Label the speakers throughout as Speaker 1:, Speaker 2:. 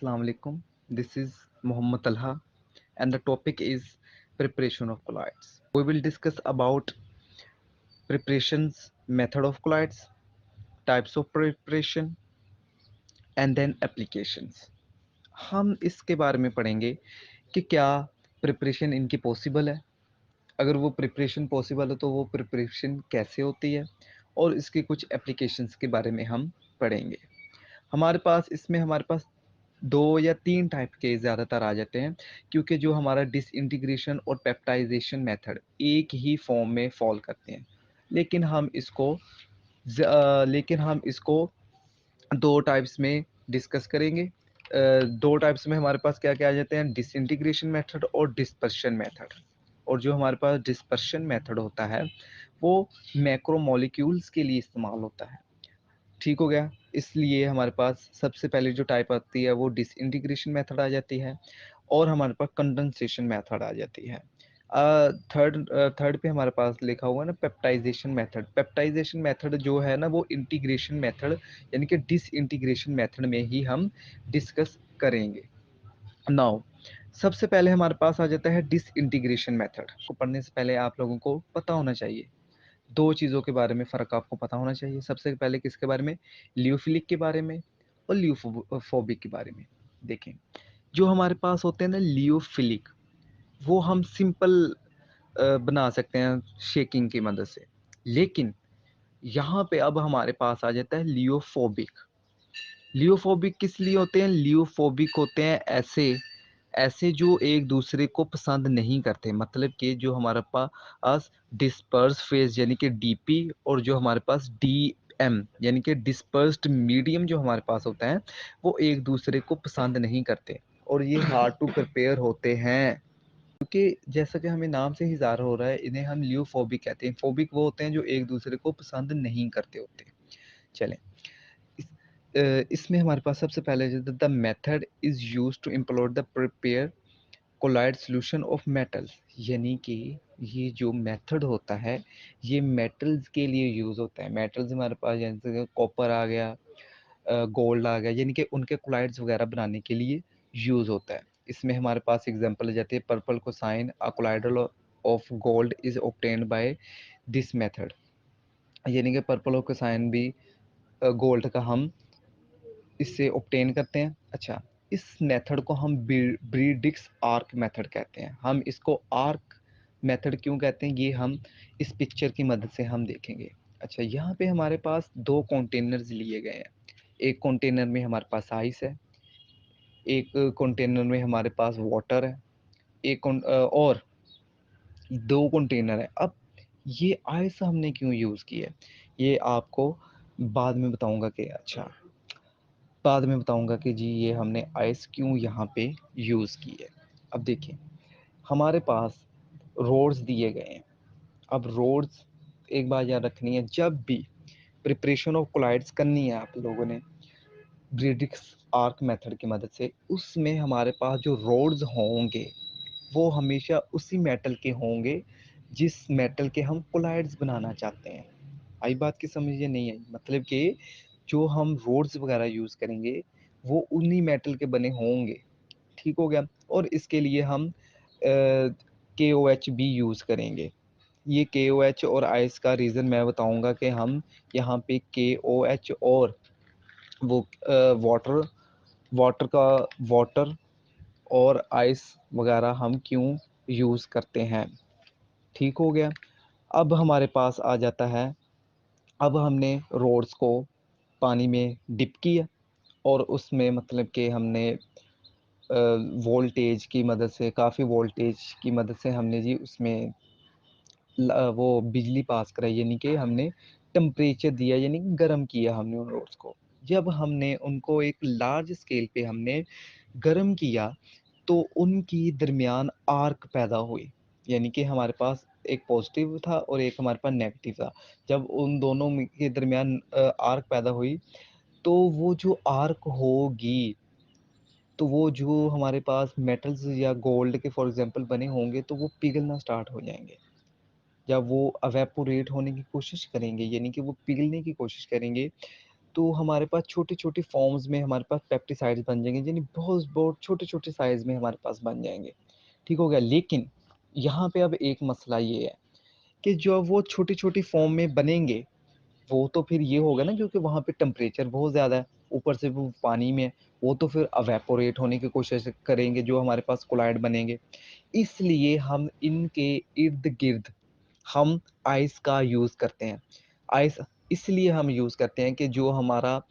Speaker 1: Assalamu alaikum. This is Muhammad Talha and the topic is preparation of colloids. We will discuss about preparations, method of colloids, types of preparation and then applications. हम इसके बारे में पढ़ेंगे कि क्या preparation इनकी possible है, अगर वो प्रिपरेशन पॉसिबल है तो वो प्रिपरेशन कैसे होती है और इसके कुछ एप्लीकेशंस के बारे में हम पढ़ेंगे। हमारे पास 2 या 3 टाइप के ज़्यादातर आ जाते हैं, क्योंकि जो हमारा डिसइंटीग्रेशन और पेप्टाइज़ेशन मेथड एक ही फॉर्म में फ़ॉल करते हैं। लेकिन हम इसको लेकिन हम इसको 2 टाइप्स में डिस्कस करेंगे। 2 टाइप्स में हमारे पास क्या-क्या आ जाते हैं, डिसइंटीग्रेशन मेथड और डिस्पर्शन मेथड। और जो हमारे पास डिस्पर्शन मेथड होता है, वो मैक्रोमोलेक्यूल्स के लिए इस्तेमाल होता है। ठीक हो गया। इसलिए हमारे पास सबसे पहले जो टाइप आती है वो डिसइंटीग्रेशन मेथड आ जाती है और हमारे पास कंडेंसेशन मेथड आ जाती है। थर्ड पे हमारे पास लिखा हुआ है ना पेप्टाइजेशन मेथड। पेप्टाइजेशन मेथड जो है ना वो इंटीग्रेशन मेथड यानी कि डिसइंटीग्रेशन मेथड में ही हम डिस्कस करेंगे। नाउ सबसे पहले हमारे पास आ जाता है डिसइंटीग्रेशन मेथड। को पढ़ने से पहले आप लोगों को पता होना चाहिए, 2 चीज़ों के बारे में फ़र्क आपको पता होना चाहिए। सबसे पहले किसके बारे में? लियोफिलिक के बारे में और लियोफोबिक के बारे में। देखें, जो हमारे पास होते हैं ना लियोफिलिक, वो हम सिंपल बना सकते हैं शेकिंग की मदद से। लेकिन यहाँ पे अब हमारे पास आ जाता है लियोफोबिक। लियोफोबिक किस लिए होते हैं? लियोफोबिक होते हैं ऐसे ऐसे जो एक दूसरे को पसंद नहीं करते, मतलब कि जो हमारे पास डिस्पर्स फेज यानी कि डीपी और जो हमारे पास डीएम यानी कि डिस्पर्स्ड मीडियम जो हमारे पास होता है वो एक दूसरे को पसंद नहीं करते और ये हार्ड टू प्रिपेयर होते हैं, क्योंकि जैसा कि हमें नाम से ही ज़ाहिर हो रहा है इन्हें हम लियोफोबिक कहते हैं। फोबिक वो होते हैं जो एक दूसरे को पसंद नहीं करते होते। चलें, इसमें हमारे पास सबसे पहले the method is use to implore the prepare colloid solution of metals, यानी कि ये जो मेथड होता है ये मेटल्स के लिए यूज़ होता है। मेटल्स हमारे पास जैसे कि कॉपर आ गया, गोल्ड आ गया, यानी कि उनके कोलाइड्स वगैरह बनाने के लिए यूज़ होता है। इसमें हमारे पास एग्जांपल आ जाती है purple cosine a colloidal of gold is obtained by this method, यानी कि पर्पल कोसाइन भी गोल्ड का हम इससे ऑब्टेन करते हैं। अच्छा, इस मेथड को हम ब्रीडिक्स आर्क मेथड कहते हैं। हम इसको आर्क मेथड क्यों कहते हैं ये हम इस पिक्चर की मदद से हम देखेंगे। अच्छा, यहाँ पे हमारे पास 2 कंटेनर्स लिए गए हैं। एक कंटेनर में हमारे पास आइस है, एक कंटेनर में हमारे पास वाटर है, और 2 कंटेनर है। अब ये आइस हमने क्यों यूज़ की है ये आपको बाद में बताऊंगा कि जी ये हमने आइस क्यों यहाँ पे यूज़ की है। अब देखिए, हमारे पास रोड्स दिए गए हैं। अब रोड्स एक बात याद रखनी है, जब भी प्रिपरेशन ऑफ कोलाइड्स करनी है आप लोगों ने ब्रीडिक्स आर्क मेथड की मदद से, उसमें हमारे पास जो रोड्स होंगे वो हमेशा उसी मेटल के होंगे जिस मेटल के हम कोलाइड्स बनाना चाहते हैं। आई बात की समझ या नहीं आई? मतलब कि जो हम रोड्स वगैरह यूज़ करेंगे वो उन्हीं मेटल के बने होंगे। ठीक हो गया। और इसके लिए हम के ओ एच भी यूज़ करेंगे। ये के ओ एच और आइस का रीज़न मैं बताऊंगा कि हम यहाँ पे के ओ एच और वो वाटर वाटर का वाटर और आइस वगैरह हम क्यों यूज़ करते हैं। ठीक हो गया। अब हमारे पास आ जाता है, अब हमने रोड्स को पानी में डिप किया और उसमें मतलब कि हमने वोल्टेज की मदद से, काफ़ी वोल्टेज की मदद से हमने जी उसमें वो बिजली पास कराई, यानी कि हमने टेम्परेचर दिया, यानी कि गर्म किया हमने उन रोड्स को। जब हमने उनको एक लार्ज स्केल पे हमने गर्म किया तो उनकी दरमियान आर्क पैदा हुई, यानी कि हमारे पास एक पॉजिटिव था और एक हमारे पास नेगेटिव था। जब उन दोनों के दरमियान आर्क पैदा हुई तो वो जो आर्क होगी तो वो जो हमारे पास मेटल्स या गोल्ड के फॉर एग्जांपल बने होंगे तो वो पिघलना स्टार्ट हो जाएंगे। जब वो एवेपोरेट होने की कोशिश करेंगे, यानी कि वो पिघलने की कोशिश करेंगे, तो हमारे पास छोटी-छोटी फॉर्म्स में हमारे पास पेप्टिसाइड्स बन जाएँगे, यानी बहुत-बहुत छोटे-छोटे साइज़ में हमारे पास बन जाएँगे, ठीक हो गया? लेकिन यहाँ पे अब एक मसला ये है कि जो वो छोटी-छोटी फॉर्म में बनेंगे, वो तो फिर ये होगा ना, क्योंकि वहाँ पे टेम्परेचर बहुत ज़्यादा है, ऊपर से वो पानी में है, वो तो फिर इवेपोरेट होने की कोशिश करेंगे, जो हमारे पास कोलाइड बनेंगे। इसलिए हम इनके इर्द-गिर्द हम आइस का यूज़ करते हैं। आइस इसलिए हम यूज़ करते हैं कि जो हमारा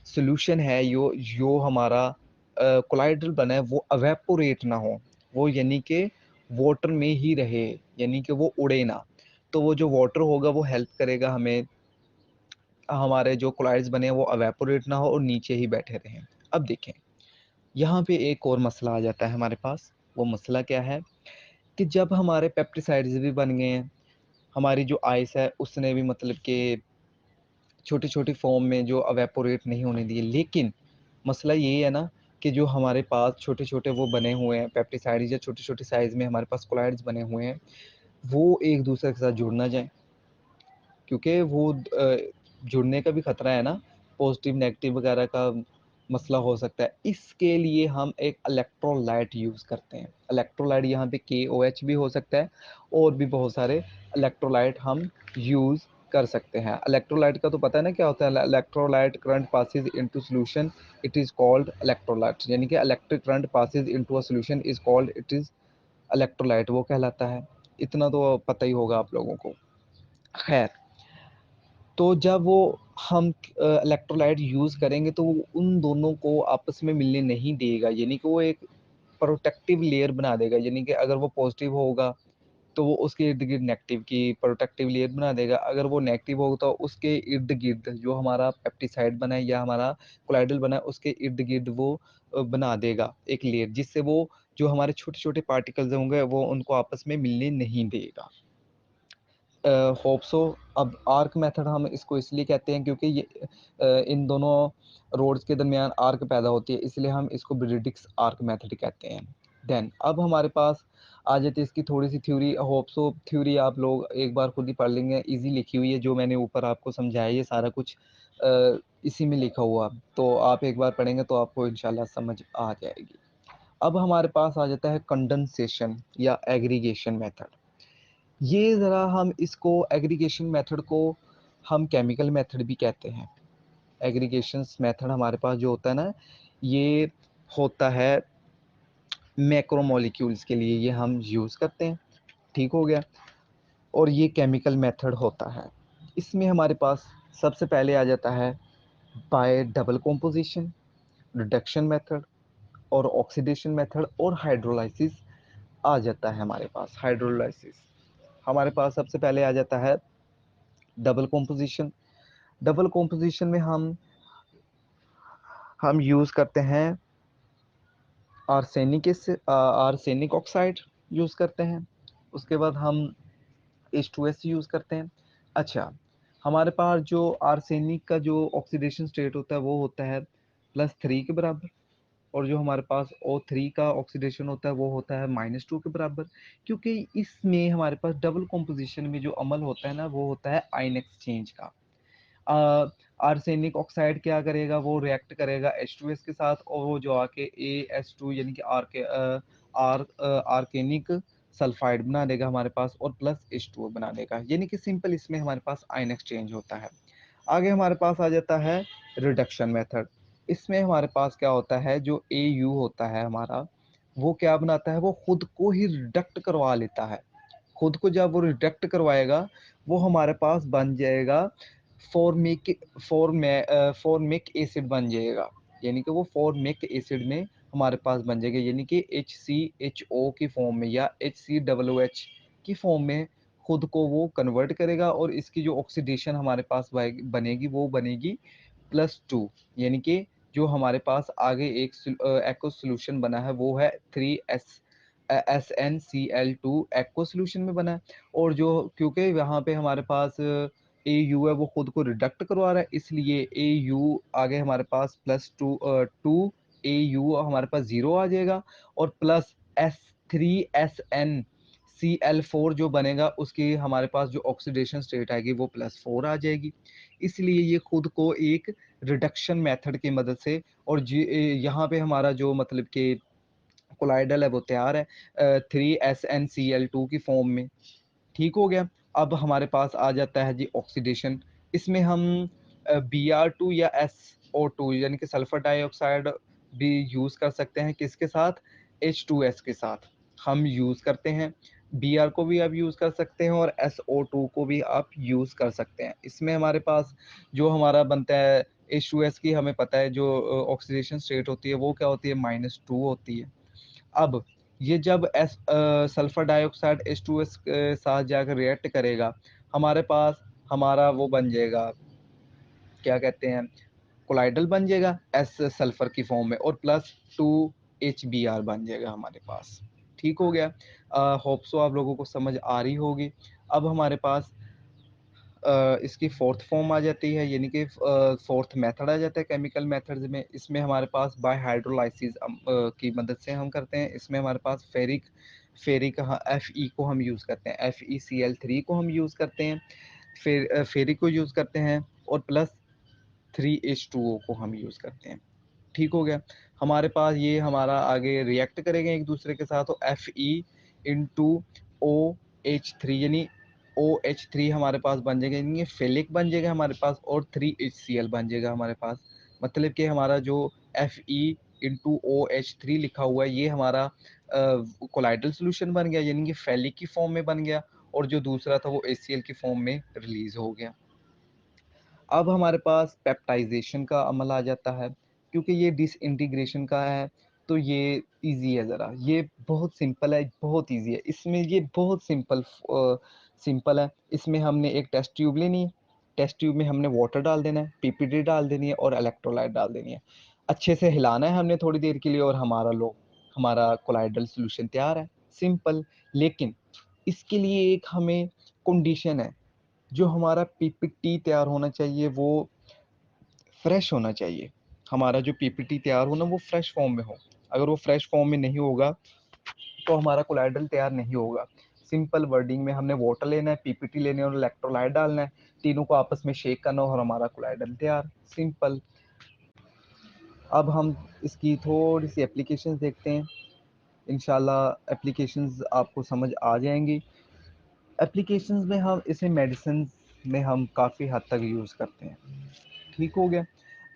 Speaker 1: सॉल्यूशन है, जो हमारा कोलाइडल बना है, वो इवेपोरेट ना हो, वो यानी कि वाटर में ही रहे, यानी कि वो उड़े ना। तो वो जो वाटर होगा वो हेल्प करेगा हमें, हमारे जो कोलाइड्स बने हैं वो इवेपोरेट ना हो और नीचे ही बैठे रहें। अब देखें, यहाँ पे एक और मसला आ जाता है हमारे पास, वो मसला क्या है कि जब हमारे पेप्टिसाइड्स भी बन गए हैं, हमारी जो आइस है उसने भी मतलब कि छोटी-छोटी फ़ॉर्म में जो इवेपोरेट नहीं होने दिए। लेकिन मसला ये है ना कि जो हमारे पास छोटे-छोटे वो बने हुए हैं पेप्टिसाइड्स, या छोटे-छोटे साइज़ में हमारे पास कोलाइड्स बने हुए हैं, वो एक-दूसरे के साथ जुड़ ना जाएँ। क्योंकि वो जुड़ने का भी खतरा है ना, पॉज़िटिव नेगेटिव वगैरह का मसला हो सकता है। इसके लिए हम एक इलेक्ट्रोलाइट यूज़ करते हैं। इलेक्ट्रोलाइट यहाँ पे KOH भी हो सकता है, और भी बहुत सारे इलेक्ट्रोलाइट हम यूज़ कर सकते हैं। इलेक्ट्रोलाइट का तो पता है ना क्या होता है? Electrolyte current passes into solution, it is called electrolyte, यानी कि electric current passes into a solution is called, it is electrolyte, वो कहलाता है। इतना तो पता ही होगा आप लोगों को। खैर, तो जब वो हम इलेक्ट्रोलाइट यूज़ करेंगे तो वो उन दोनों को आपस में मिलने नहीं देगा, यानी कि वो एक प्रोटेक्टिव लेयर बना देगा, यानी कि अगर वो पॉजिटिव होगा तो वो उसके इर्द-गिर्द नेगेटिव की प्रोटेक्टिव लेयर बना देगा। अगर वो नेगेटिव होगा तो उसके इर्द-गिर्द जो हमारा पेप्टिसाइड बना है या हमारा कोलाइडल बना है उसके इर्द-गिर्द वो बना देगा एक लेयर, जिससे वो जो हमारे छोटे-छोटे पार्टिकल्स होंगे वो उनको आपस में मिलने नहीं देगा। Hope so. अब आर्क मेथड हम इसको इसलिए कहते हैं क्योंकि ये इन दोनों रोड्स के दरमियान आर्क पैदा होती है, इसलिए हम इसको ब्रिडिक्स आर्क मेथड कहते हैं। देन अब हमारे पास आ जाती है इसकी थोड़ी सी थ्योरी। होप सो थ्योरी आप लोग एक बार खुद ही पढ़ लेंगे, इजी लिखी हुई है, जो मैंने ऊपर आपको समझाया ये सारा कुछ इसी में लिखा हुआ, तो आप एक बार पढ़ेंगे तो आपको इंशाल्लाह समझ आ जाएगी। अब हमारे पास आ जाता है कंडेंसेशन या एग्रीगेशन मेथड। ये ज़रा हम इसको एग्रीगेशन मेथड को हम केमिकल मेथड भी कहते हैं। एग्रीगेशंस मेथड हमारे पास जो होता है ना, ये होता है मैक्रोमोलेक्यूल्स के लिए, ये हम यूज़ करते हैं, ठीक हो गया? और ये केमिकल मेथड होता है। इसमें हमारे पास सबसे पहले आ जाता है bye double composition, reduction method और ऑक्सीडेशन मेथड और हाइड्रोलाइसिस आ जाता है हमारे पास। हाइड्रोलाइसिस हमारे पास सबसे पहले आ जाता है डबल कंपोज़िशन। डबल कंपोज़िशन में हम यूज़ करते हैं आर्सेनिक ऑक्साइड यूज़ करते हैं। उसके बाद हम H2S यूज़ करते हैं। अच्छा, हमारे पास जो आर्सेनिक का जो ऑक्सीडेशन स्टेट होता है वो होता है +3 के बराबर, और जो हमारे पास O3 का ऑक्सीडेशन होता है वो होता है -2 के बराबर। क्योंकि इसमें हमारे पास डबल कंपोज़िशन में जो अमल होता है ना वो होता है आयन एक्सचेंज का। आर्सेनिक ऑक्साइड क्या करेगा, वो रिएक्ट करेगा H2S के साथ, और वो जो आके AS2 यानी कि आर्सेनिक सल्फाइड बना देगा हमारे पास, और प्लस H2O बना देगा, यानी कि सिंपल इसमें हमारे पास आयन एक्सचेंज होता है। आगे हमारे पास आ जाता है रिडक्शन मेथड। इसमें हमारे पास क्या होता है, जो AU होता है हमारा, वो क्या बनाता है, वो खुद को ही रिडक्ट करवा लेता है। खुद को जब वो रिडक्ट करवाएगा, वो हमारे पास बन जाएगा फॉर्मिक फॉर्मिक एसिड बन जाएगा, यानी कि वो फॉर्मिक एसिड में हमारे पास बन जाएगा, यानी कि HCHO की फॉर्म में या HCOOH की फॉर्म में खुद को वो कन्वर्ट करेगा, और इसकी जो ऑक्सीडेशन हमारे पास बनेगी वो बनेगी +2, यानी कि जो हमारे पास आगे एक एक्व सॉल्यूशन बना है वो है 3SnCl2 एक्व सॉल्यूशन में बना है। और जो क्योंकि यहाँ पे हमारे पास AU है, वो खुद को रिडक्ट करवा रहा है, इसलिए AU आगे हमारे पास +2 AU हमारे पास 0 आ जाएगा, और प्लस S3SN Cl4 जो बनेगा उसकी हमारे पास जो ऑक्सीडेशन स्टेट आएगी वो +4 आ जाएगी। इसलिए ये खुद को एक रिडक्शन मेथड की मदद से और यहाँ पे हमारा जो मतलब कि कोलाइडल है वो तैयार है 3SnCl2 की फॉर्म में। ठीक हो गया। अब हमारे पास आ जाता है जी ऑक्सीडेशन। इसमें हम Br2 या SO2 यानी कि सल्फर डाइऑक्साइड भी यूज़ कर सकते हैं। किसके साथ? H2S के साथ हम यूज़ करते हैं। Br को भी आप यूज़ कर सकते हैं और SO2 को भी आप यूज़ कर सकते हैं। इसमें हमारे पास जो हमारा बनता है H2S की, हमें पता है जो ऑक्सीडेशन स्टेट होती है वो क्या होती है? -2 होती है। अब ये जब सल्फर डाइऑक्साइड H2S के साथ जाकर रिएक्ट करेगा, हमारे पास हमारा वो बन जाएगा, क्या कहते हैं, कोलाइडल बन जाएगा एस सल्फर की फॉर्म में और +2 HBr बन जाएगा हमारे पास। ठीक हो गया। होप सो आप लोगों को समझ आ रही होगी। अब हमारे पास इसकी फोर्थ फॉर्म आ जाती है, यानी कि फोर्थ मेथड आ जाता है केमिकल मेथड्स में। इसमें हमारे पास बाय हाइड्रोलाइसिस की मदद से हम करते हैं। इसमें हमारे पास फेरिक फेरिक Fe को हम यूज़ करते हैं, FeCl3 को हम यूज़ करते हैं, फिर फेरिक को यूज़ करते हैं और +3H2O को हम यूज़ करते हैं। ठीक हो गया। हमारे पास ये हमारा आगे रिएक्ट करेंगे एक दूसरे के साथ, तो Fe इंटू OH3 यानी OH3 हमारे पास बन जाएगा, यानी फेलिक बन जाएगा हमारे पास और 3HCl बन जाएगा हमारे पास। मतलब कि हमारा जो Fe इंटू OH3 लिखा हुआ है ये हमारा कोलाइडल सॉल्यूशन बन गया, यानी कि फेलिक की फॉर्म में बन गया और जो दूसरा था वो HCl की फॉर्म में रिलीज हो गया। अब हमारे पास पेप्टाइजेशन का अमल आ जाता है, क्योंकि ये डिसइंटीग्रेशन का है तो ये इजी है ज़रा, ये बहुत सिंपल है, बहुत इजी है। इसमें ये बहुत सिंपल है। इसमें हमने एक टेस्ट ट्यूब लेनी है, टेस्ट ट्यूब में हमने वाटर डाल देना है, पीपीटी डाल देनी है और इलेक्ट्रोलाइट डाल देनी है। अच्छे से हिलाना है हमने थोड़ी देर के लिए और हमारा कोलाइडल सॉल्यूशन तैयार है। सिंपल। लेकिन इसके लिए एक हमें कंडीशन है, जो हमारा पीपीटी तैयार होना चाहिए वो फ्रेश होना चाहिए। हमारा जो पीपीटी तैयार हो ना वो फ्रेश फॉर्म में हो। अगर वो फ्रेश फॉर्म में नहीं होगा तो हमारा कोलाइडल तैयार नहीं होगा। सिंपल वर्डिंग में हमने वाटर लेना है, पीपीटी लेने और इलेक्ट्रोलाइट डालना है, तीनों को आपस में शेक करना और हमारा कोलाइडल तैयार। सिंपल। अब हम इसकी थोड़ी सी एप्लीकेशंस देखते हैं। इंशाल्लाह एप्लीकेशंस आपको समझ आ जाएंगी। एप्लीकेशंस में हम इसे मेडिसिन में हम काफ़ी हद तक यूज़ करते हैं। ठीक हो गया।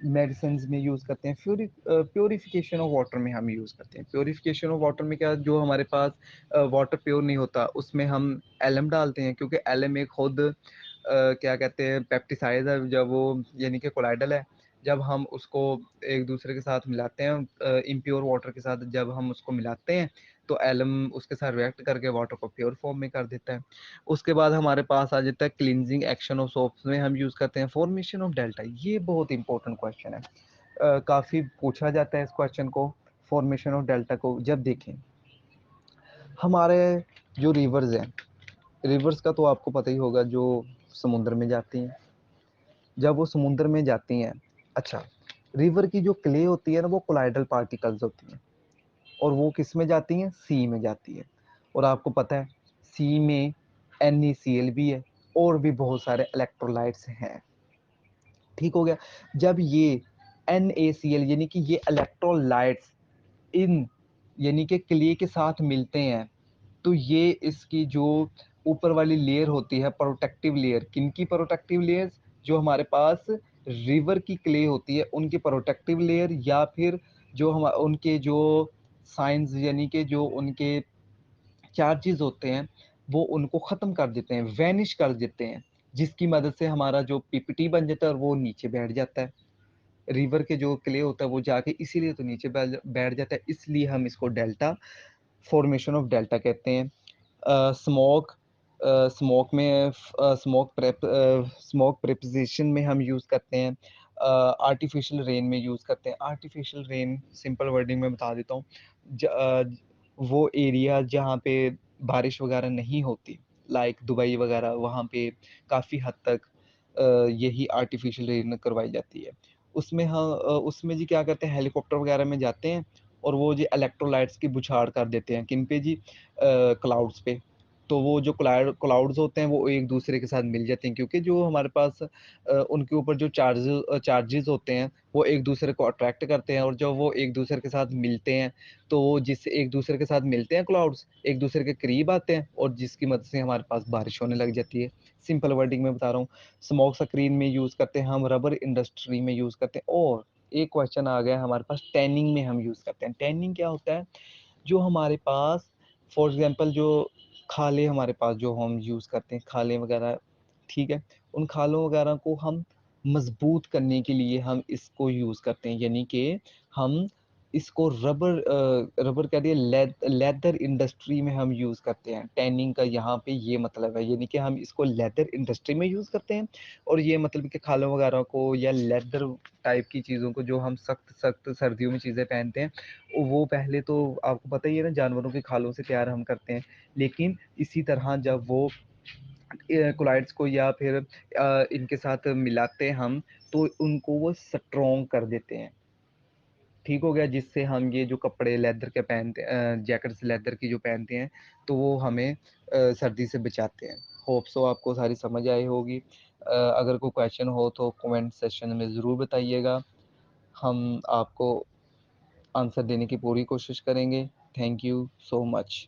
Speaker 1: मेडिसिन में यूज़ करते हैं, प्योरीफिकेशन ऑफ वाटर में हम यूज़ करते हैं। प्योरीफिकेशन ऑफ वाटर में क्या, जो हमारे पास वाटर प्योर नहीं होता उसमें हम एलएम डालते हैं, क्योंकि एलएम एक खुद क्या कहते हैं, पेप्टिसाइड है, जब वो यानी कि कोलाइडल है। जब हम उसको एक दूसरे के साथ मिलाते हैं, इम्प्योर वाटर के साथ जब हम उसको मिलाते हैं तो एलएम उसके साथ रिएक्ट करके वाटर को प्योर फॉर्म में कर देता है। उसके बाद हमारे पास आ जाता है क्लींजिंग एक्शन ऑफ सोप्स में हम यूज़ करते हैं फॉर्मेशन ऑफ डेल्टा। ये बहुत इंपॉर्टेंट क्वेश्चन है, काफ़ी पूछा जाता है इस क्वेश्चन को। फॉर्मेशन ऑफ डेल्टा को जब देखें, हमारे जो रिवर्स हैं, रिवर्स का तो आपको पता ही होगा, जो समुद्र में जाती हैं। जब वो समुद्र में जाती हैं, अच्छा, रिवर की जो क्ले होती है ना वो कोलाइडल पार्टिकल्स होती हैं और वो किस में जाती हैं? सी में जाती है। और आपको पता है सी में NaCl भी है और भी बहुत सारे इलेक्ट्रोलाइट्स हैं। ठीक हो गया। जब ये NaCl यानी कि ये इलेक्ट्रोलाइट्स इन यानी कि क्ले के साथ मिलते हैं, तो ये इसकी जो ऊपर वाली लेयर होती है, प्रोटेक्टिव लेयर, किनकी प्रोटेक्टिव लेयर्स? जो हमारे पास रिवर की क्ले होती है उनकी प्रोटेक्टिव लेयर, या फिर जो हम उनके जो साइंस यानी कि जो उनके चार्जेस होते हैं वो उनको ख़त्म कर देते हैं, वैनिश कर देते हैं, जिसकी मदद से हमारा जो पीपीटी बन जाता है और वो नीचे बैठ जाता है। रिवर के जो क्ले होता है वो जाके इसीलिए तो नीचे बैठ जाता है, इसलिए हम इसको डेल्टा, फॉर्मेशन ऑफ डेल्टा कहते हैं। स्मोक स्मोक में स्मोक प्रिपरेशन में हम यूज़ करते हैं। आर्टिफिशियल रेन में यूज़ करते हैं। आर्टिफिशियल रेन सिंपल वर्डिंग में बता देता हूँ, वो एरिया जहाँ पे बारिश वगैरह नहीं होती, लाइक दुबई वगैरह, वहाँ पे काफ़ी हद तक यही आर्टिफिशियल रेन करवाई जाती है। उसमें जी क्या करते हैं, हेलीकॉप्टर वगैरह में जाते हैं और वो जी इलेक्ट्रोलाइट्स की बौछार कर देते हैं, किन पे जी? क्लाउड्स पे। तो वो जो क्लाउड्स होते हैं वो एक दूसरे के साथ मिल जाते हैं, क्योंकि जो हमारे पास उनके ऊपर जो चार्जेस होते हैं वो एक दूसरे को अट्रैक्ट करते हैं, और जब वो एक दूसरे के साथ मिलते हैं तो वो जिससे एक दूसरे के साथ मिलते हैं क्लाउड्स एक दूसरे के करीब आते हैं, और जिसकी मदद से हमारे पास बारिश होने लग जाती है। सिंपल वर्डिंग में बता रहा हूँ। स्मोक स्क्रीन में यूज़ करते हैं हम, रबर इंडस्ट्री में यूज़ करते हैं, और एक क्वेश्चन आ गया हमारे पास, टैनिंग में हम यूज़ करते हैं। टैनिंग क्या होता है? जो हमारे पास फॉर एग्जांपल जो खाले हमारे पास जो हम यूज़ करते हैं, खाले वगैरह, ठीक है? उन खालों वगैरह को हम मज़बूत करने के लिए हम इसको यूज़ करते हैं, यानी कि हम इसको रबर कह दिए, लेदर इंडस्ट्री में हम यूज़ करते हैं। टैनिंग का यहाँ पे ये मतलब है, यानी कि हम इसको लेदर इंडस्ट्री में यूज़ करते हैं, और ये मतलब कि खालों वगैरह को या लेदर टाइप की चीज़ों को जो हम सख्त-सख्त सर्दियों में चीज़ें पहनते हैं, वो पहले तो आपको पता ही है ना, जानवरों की खालों से तैयार हम करते हैं। लेकिन इसी तरह जब वो कोलाइड्स को या फिर इनके साथ मिलाते हैं हम, तो उनको वो स्ट्रॉन्ग कर देते हैं। ठीक हो गया? जिससे हम ये जो कपड़े लेदर के पहनते जैकेट्स लेदर की जो पहनते हैं, तो वो हमें सर्दी से बचाते हैं। होप सो आपको सारी समझ आई होगी। अगर कोई क्वेश्चन हो तो कमेंट सेक्शन में ज़रूर बताइएगा। हम आपको आंसर देने की पूरी कोशिश करेंगे। Thank you so much.